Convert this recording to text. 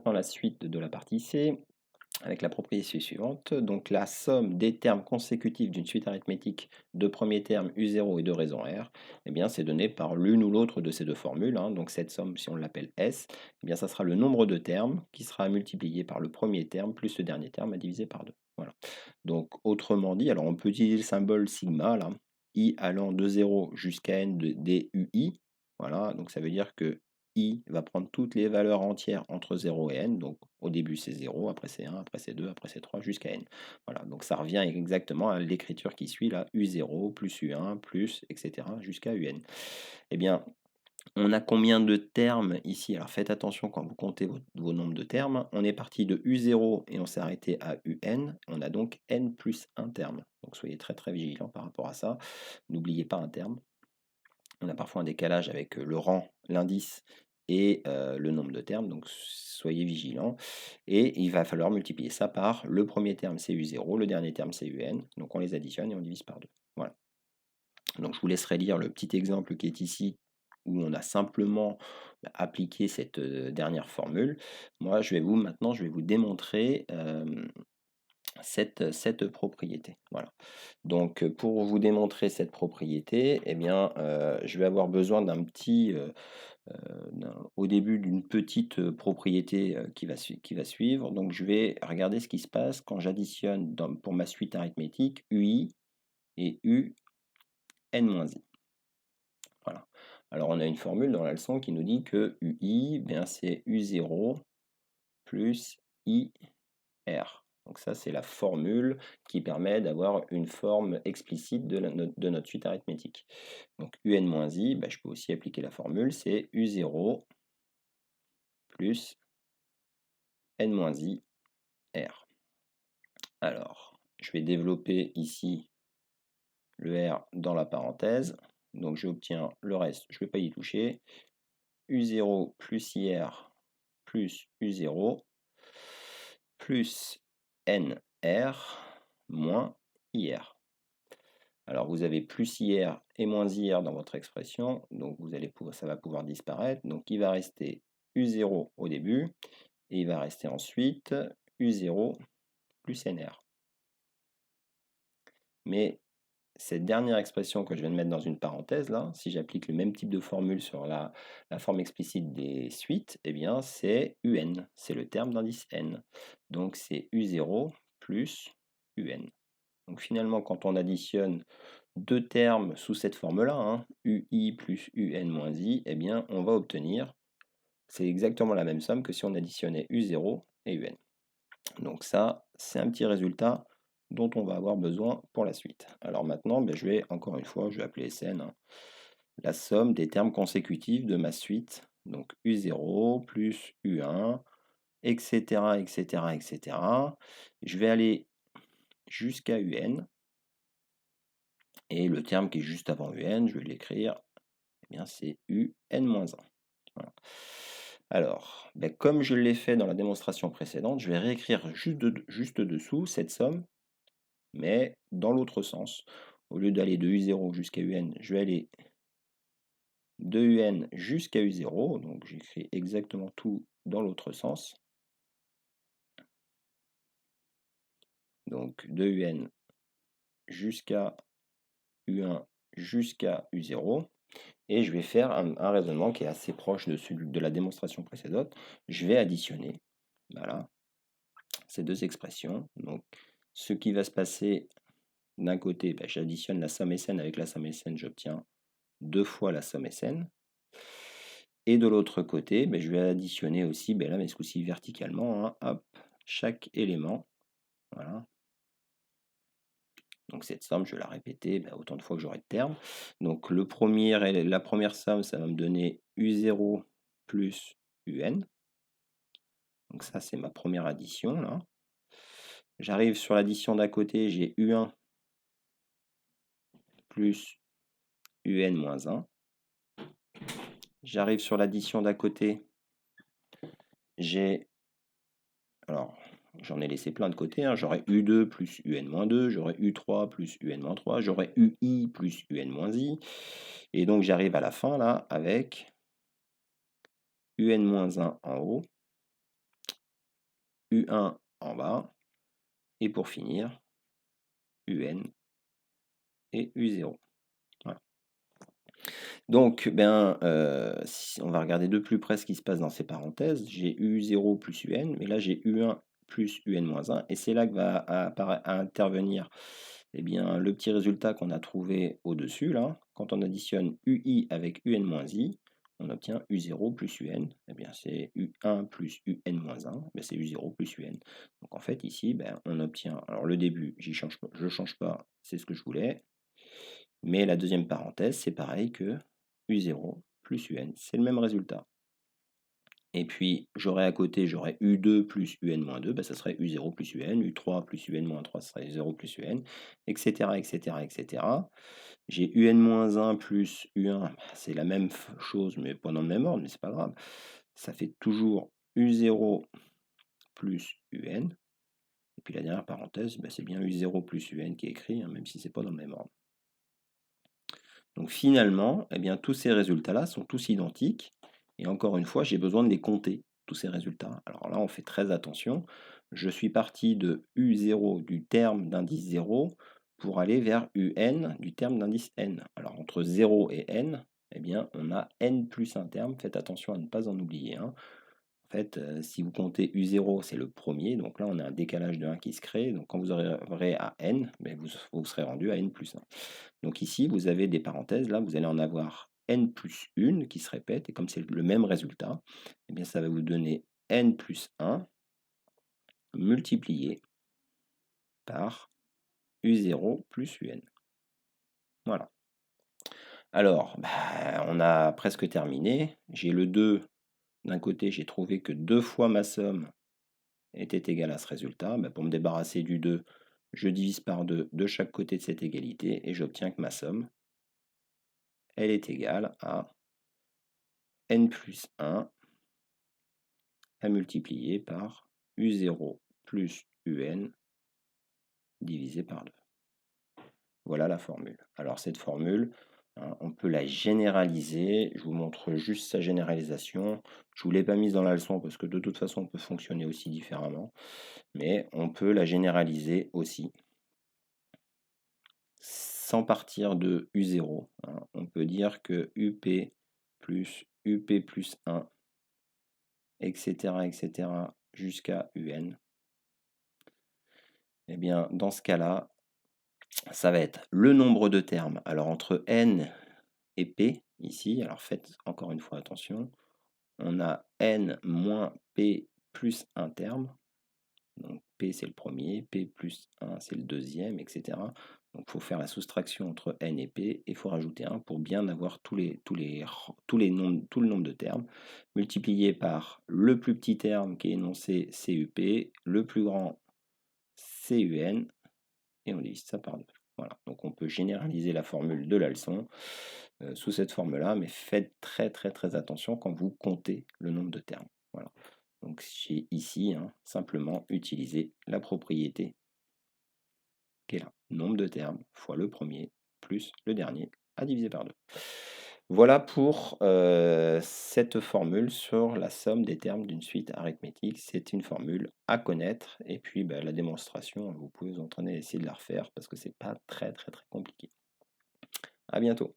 Dans la suite de la partie C, avec la propriété suivante, donc la somme des termes consécutifs d'une suite arithmétique de premier terme U0 et de raison R, eh bien, c'est donné par l'une ou l'autre de ces deux formules. Donc cette somme, si on l'appelle S, eh bien, ça sera le nombre de termes qui sera multiplié par le premier terme plus le dernier terme à diviser par 2. Voilà. Donc autrement dit, alors on peut utiliser le symbole sigma, là, I allant de 0 jusqu'à n de DUI. Voilà, donc ça veut dire que I va prendre toutes les valeurs entières entre 0 et n, donc au début c'est 0, après c'est 1, après c'est 2, après c'est 3, jusqu'à n. Voilà, donc ça revient exactement à l'écriture qui suit là, U0 plus U1 plus, etc. jusqu'à UN. Eh bien, on a combien de termes ici? Alors faites attention quand vous comptez vos nombres de termes. On est parti de U0 et on s'est arrêté à UN. On a donc n plus 1 terme. Donc soyez très très vigilants par rapport à ça. N'oubliez pas un terme. On a parfois un décalage avec le rang, l'indice et le nombre de termes, donc soyez vigilants. Et il va falloir multiplier ça par le premier terme, c'est U0, le dernier terme, c'est UN. Donc on les additionne et on divise par 2. Voilà. Donc je vous laisserai lire le petit exemple qui est ici, où on a simplement appliqué cette dernière formule. Moi, maintenant, je vais vous démontrer cette propriété. Voilà. Donc, pour vous démontrer cette propriété, eh bien, je vais avoir besoin au début d'une petite propriété qui va suivre. Donc, je vais regarder ce qui se passe quand j'additionne pour ma suite arithmétique UI et UN-I. Voilà. Alors, on a une formule dans la leçon qui nous dit que UI, bien, c'est U0 plus IR. Donc ça, c'est la formule qui permet d'avoir une forme explicite de notre suite arithmétique. Donc UN-I, je peux aussi appliquer la formule, c'est U0 plus N-I R. Alors, je vais développer ici le R dans la parenthèse. Donc j'obtiens le reste, je ne vais pas y toucher. U0 plus IR plus U0 plus NR moins IR. Alors vous avez plus IR et moins IR dans votre expression, donc ça va pouvoir disparaître. Donc il va rester U0 au début, et il va rester ensuite U0 plus NR. Mais cette dernière expression que je viens de mettre dans une parenthèse, là, si j'applique le même type de formule sur la forme explicite des suites, eh bien c'est UN, c'est le terme d'indice N. Donc c'est U0 plus UN. Donc finalement, quand on additionne deux termes sous cette forme-là, UI plus UN moins I, eh bien on va obtenir, c'est exactement la même somme que si on additionnait U0 et UN. Donc ça, c'est un petit résultat dont on va avoir besoin pour la suite. Alors maintenant, je vais appeler SN, la somme des termes consécutifs de ma suite. Donc U0 plus U1, etc., etc., etc. Je vais aller jusqu'à UN. Et le terme qui est juste avant UN, je vais l'écrire, eh bien c'est UN-1. Voilà. Alors, comme je l'ai fait dans la démonstration précédente, je vais réécrire juste dessous cette somme, mais dans l'autre sens. Au lieu d'aller de U0 jusqu'à UN, je vais aller de UN jusqu'à U0, donc j'écris exactement tout dans l'autre sens. Donc de UN jusqu'à U1 jusqu'à U0. Et je vais faire un raisonnement qui est assez proche de celui de la démonstration précédente. Je vais additionner ces deux expressions. Donc, ce qui va se passer d'un côté, j'additionne la somme SN avec la somme SN, j'obtiens 2 fois la somme SN. Et de l'autre côté, je vais additionner aussi, là, mais ce coup-ci verticalement, chaque élément. Voilà. Donc cette somme, je vais la répéter autant de fois que j'aurai de termes. Donc la première somme, ça va me donner U0 plus UN. Donc ça, c'est ma première addition. Là. J'arrive sur l'addition d'à côté, j'ai U1 plus UN moins 1. J'arrive sur l'addition d'à côté, j'ai... Alors, j'en ai laissé plein de côté. J'aurai U2 plus UN-2, j'aurai U3 plus UN-3, j'aurai UI plus UN-I. Et donc, j'arrive à la fin, là, avec UN-1 en haut, U1 en bas, et pour finir, UN et U0. Voilà. Donc, si on va regarder de plus près ce qui se passe dans ces parenthèses. J'ai U0 plus UN, mais là j'ai U1 plus UN-1, et c'est là que va intervenir le petit résultat qu'on a trouvé au-dessus, là. Quand on additionne UI avec UN-I, on obtient U0 plus UN. C'est U1 plus UN-1, c'est U0 plus UN. Donc en fait, ici, on obtient, alors le début, je ne change pas, c'est ce que je voulais. Mais la deuxième parenthèse, c'est pareil que U0 plus UN, c'est le même résultat. Et puis, j'aurai à côté, j'aurai U2 plus UN-2, ça serait U0 plus UN, U3 plus UN-3, ça serait U0 plus UN, etc., etc., etc. J'ai UN-1 plus U1, c'est la même chose, mais pas dans le même ordre, mais c'est pas grave. Ça fait toujours U0 plus UN. Et puis la dernière parenthèse, c'est bien U0 plus UN qui est écrit, même si c'est pas dans le même ordre. Donc finalement, tous ces résultats-là sont tous identiques. Et encore une fois, j'ai besoin de les compter, tous ces résultats. Alors là, on fait très attention. Je suis parti de U0 du terme d'indice 0 pour aller vers UN du terme d'indice N. Alors entre 0 et N, on a N plus un terme. Faites attention à ne pas en oublier un. En fait, si vous comptez U0, c'est le premier. Donc là, on a un décalage de 1 qui se crée. Donc quand vous arriverez à N, vous serez rendu à N plus 1. Donc ici, vous avez des parenthèses, là, vous allez en avoir n plus 1 qui se répète, et comme c'est le même résultat, ça va vous donner n plus 1 multiplié par U0 plus UN. Voilà. Alors, on a presque terminé. J'ai le 2 d'un côté, j'ai trouvé que 2 fois ma somme était égale à ce résultat. Pour me débarrasser du 2, je divise par 2 de chaque côté de cette égalité, et j'obtiens que ma somme, elle est égale à n plus 1 à multiplier par U0 plus UN divisé par 2. Voilà la formule. Alors cette formule, on peut la généraliser. Je vous montre juste sa généralisation. Je ne vous l'ai pas mise dans la leçon parce que de toute façon, on peut fonctionner aussi différemment. Mais on peut la généraliser aussi. Sans partir de U0, on peut dire que UP plus 1, etc., etc., jusqu'à UN, dans ce cas-là, ça va être le nombre de termes. Alors entre n et p, ici, alors faites encore une fois attention, on a n moins p plus un terme. Donc p c'est le premier, p plus 1 c'est le deuxième, etc. Donc il faut faire la soustraction entre n et p, et il faut rajouter 1 pour bien avoir tout le nombre de termes, multiplié par le plus petit terme qui est énoncé CUP, le plus grand CUN, et on divise ça par 2. Voilà, donc on peut généraliser la formule de la leçon sous cette forme-là, mais faites très très très attention quand vous comptez le nombre de termes. Voilà. Donc j'ai ici simplement utilisé la propriété qui est là, nombre de termes fois le premier plus le dernier à diviser par 2. Voilà pour cette formule sur la somme des termes d'une suite arithmétique. C'est une formule à connaître, et puis la démonstration, vous pouvez vous entraîner à essayer de la refaire parce que c'est pas très très très compliqué. À bientôt.